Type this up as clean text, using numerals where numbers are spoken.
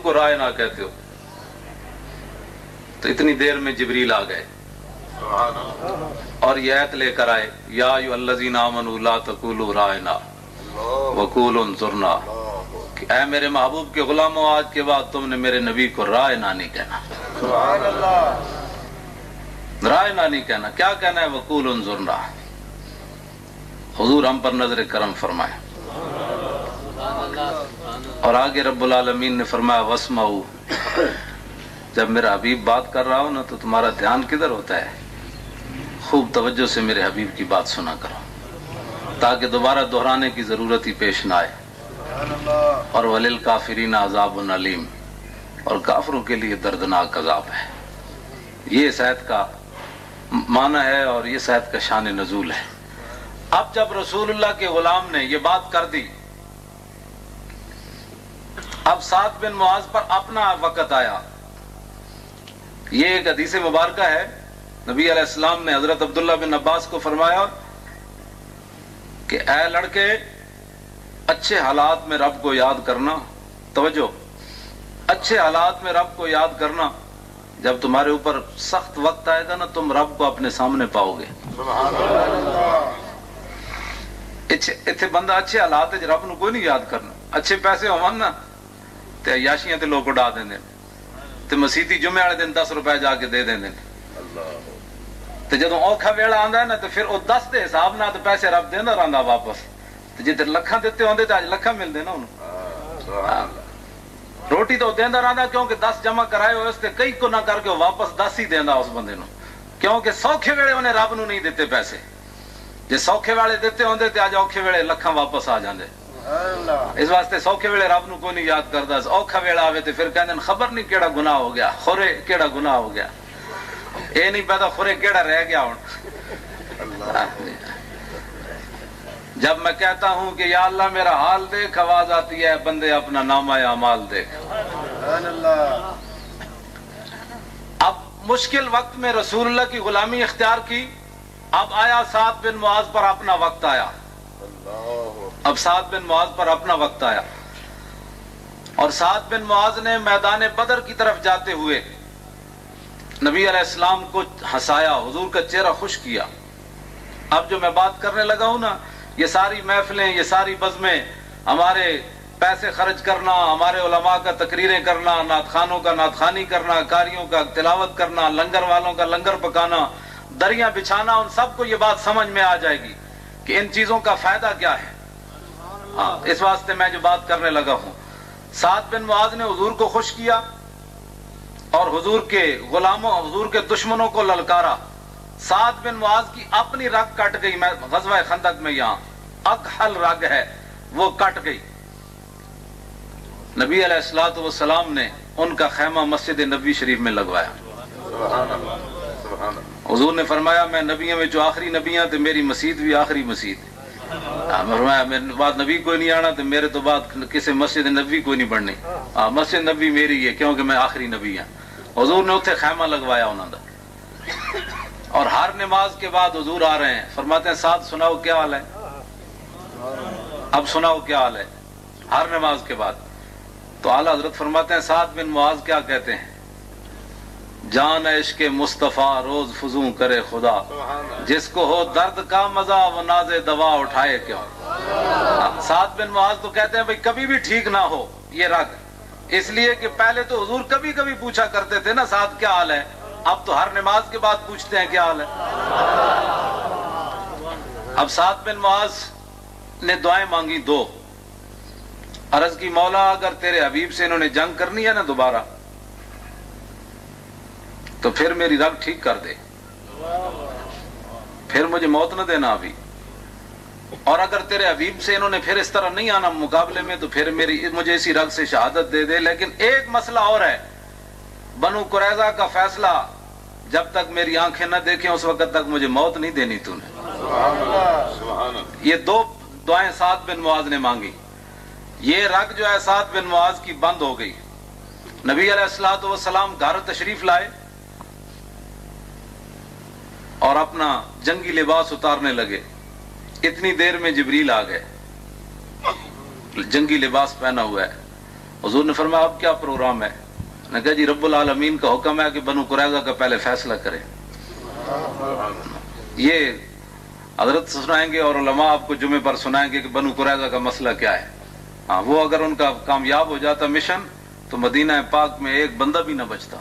کو رائنا کہتے ہو؟ تو اتنی دیر میں جبریل آ گئے اور یہ آیت لے کر آئے، یا ایھا الذین آمنوا لا تقولوا رائنا وقولوا انظرنا، کہ اے میرے محبوب کے غلاموں، آج کے بعد تم نے میرے نبی کو رائنا نہیں کہنا، رائنا نہیں کہنا، کیا کہنا ہے؟ وقولوا انظرنا۔ حضور ہم پر نظر کرم فرمائے۔ اور آگے رب العالمین نے فرمایا واسمعوا، جب میرا حبیب بات کر رہا ہو نا تو تمہارا دھیان کدھر ہوتا ہے؟ خوب توجہ سے میرے حبیب کی بات سنا کرو تاکہ دوبارہ دہرانے کی ضرورت ہی پیش نہ آئے۔ اور وَلِلْكَافِرِينَ عَذَابٌ عَلِيمٌ، اور کافروں کے لیے دردناک عذاب ہے۔ یہ اس آیت کا معنی ہے اور یہ اس آیت کا شان نزول ہے۔ اب جب رسول اللہ کے غلام نے یہ بات کر دی، اب سعد بن معاذ پر اپنا وقت آیا۔ یہ ایک حدیث مبارکہ ہے، نبی علیہ السلام نے حضرت عبداللہ بن عباس کو فرمایا کہ اے لڑکے، اچھے حالات میں رب کو یاد کرنا، توجہ، اچھے حالات میں رب کو یاد کرنا، جب تمہارے اوپر سخت وقت آئے گا نا تم رب کو اپنے سامنے پاؤ گے۔ اتنے بندہ اچھے حالات رب نو کوئی نہیں یاد کرنا، اچھے پیسے ہون نا تے عیاشیاں تے لوگ اڑا دیندے تے مسیتی جمعے والے دن 10 روپے جا کے دے دیندے تے جدوں اوکھا ویلا آندا ہے نا تے پھر او 10 دے حساب نال تے پیسے رب دیندا رہندا واپس، تے جے لکھاں دتے ہوندے تے اج لکھاں ملدے نا انہوں۔ روٹی تو دیندا رہندا کیونکہ 10 جمع کرائے ہوئے اس تے کئی کو نہ کر کے واپس 10 ہی دیندا اس بندے نو، کیونکہ سوکھے ویلے انہیں رب نو نہیں دیتے پیسے، جے سوکھے والے دیتے ہوندے تے اج اوکھے ویلے لکھاں واپس آ جاندے۔ اس واسطے سوکھے ویلے رب نو کوئی نہیں یاد کردا، اوکھا ویلا آوے تے پھر کہندے خبر نہیں کیڑا گناہ ہو گیا، خورے کیڑا گناہ ہو گیا، اے نہیں پتا خورے کیڑا رہ گیا ہن۔ جب میں کہتا ہوں کہ یا اللہ میرا حال دیکھ، آواز آتی ہے بندے اپنا نامہ اعمال دیکھ۔ اب مشکل وقت میں رسول اللہ کی غلامی اختیار کی، اب آیا سعد بن معاذ پر اپنا وقت آیا، اب سعد بن معاذ پر اپنا وقت آیا، اور سعد بن معاذ نے میدان بدر کی طرف جاتے ہوئے نبی علیہ السلام کو ہنسایا، حضور کا چہرہ خوش کیا۔ اب جو میں بات کرنے لگا ہوں نا، یہ ساری محفلیں، یہ ساری بزمیں، ہمارے پیسے خرچ کرنا، ہمارے علماء کا تقریریں کرنا، نعت خوانوں کا نعت خوانی کرنا، قاریوں کا تلاوت کرنا، لنگر والوں کا لنگر پکانا، دریاں بچھانا، ان سب کو یہ بات سمجھ میں آ جائے گی کہ ان چیزوں کا فائدہ کیا ہے۔ اس واسطے میں جو بات کرنے لگا ہوں، سعد بن معاذ نے حضور کو خوش کیا اور حضور کے غلاموں، حضور کے دشمنوں کو للکارا۔ سعد بن معاذ کی اپنی رگ کٹ گئی، میں غزوہ خندق میں یہاں اکحل رگ ہے وہ کٹ گئی۔ نبی علیہ الصلوۃ والسلام نے ان کا خیمہ مسجد نبوی شریف میں لگوایا۔ حضور نے فرمایا میں نبیوں میں جو آخری نبیاں تے میری مسجد بھی آخری مسجد، فرمایا میرے بعد نبی کوئی نہیں آنا تو میرے تو بعد کسی مسجد نبوی کوئی نہیں بننی، مسجد نبوی میری ہے کیونکہ میں آخری نبی ہوں۔ حضور نے اتنے خیمہ لگوایا انہوں نے، اور ہر نماز کے بعد حضور آ رہے ہیں، فرماتے ہیں سعد سناؤ کیا حال ہے، اب سناؤ کیا حال ہے، ہر نماز کے بعد۔ تو اعلیٰ حضرت فرماتے ہیں سعد بن معاذ کیا کہتے ہیں، جان عشق مصطفیٰ روز فزوں کرے خدا، جس کو ہو درد کا مزہ وہ ناز دوا اٹھائے کیوں۔ سعد بن معاذ تو کہتے ہیں بھئی کبھی بھی ٹھیک نہ ہو یہ رگ، اس لیے کہ پہلے تو حضور کبھی کبھی پوچھا کرتے تھے نا سعد کیا حال ہے، اب تو ہر نماز کے بعد پوچھتے ہیں کیا حال ہے۔ اب سعد بن معاذ نے دعائیں مانگی دو، عرض کی مولا اگر تیرے حبیب سے انہوں نے جنگ کرنی ہے نا دوبارہ تو پھر میری رگ ٹھیک کر دے، پھر مجھے موت نہ دینا ابھی، اور اگر تیرے حبیب سے انہوں نے پھر اس طرح نہیں آنا مقابلے میں تو پھر مجھے اسی رگ سے شہادت دے دے۔ لیکن ایک مسئلہ اور ہے، بنو قریظہ کا فیصلہ جب تک میری آنکھیں نہ دیکھیں اس وقت تک مجھے موت نہیں دینی تو نے۔ یہ دو دعائیں سعد بن معاذ نے مانگی، یہ رگ جو ہے سعد بن معاذ کی بند ہو گئی۔ نبی علیہ الصلوۃ والسلام گھر تشریف لائے اور اپنا جنگی لباس اتارنے لگے، اتنی دیر میں جبریل آ گئے، جنگی لباس پہنا ہوا ہے، حضور نے فرمایا اب کیا پروگرام ہے؟ نے کہا جی رب العالمین کا حکم ہے کہ بنو قریظہ کا پہلے فیصلہ کریں. یہ حضرت سنائیں گے اور علماء آپ کو جمعے پر سنائیں گے کہ بنو قریظہ کا مسئلہ کیا ہے. ہاں وہ اگر ان کا کامیاب ہو جاتا مشن تو مدینہ پاک میں ایک بندہ بھی نہ بچتا.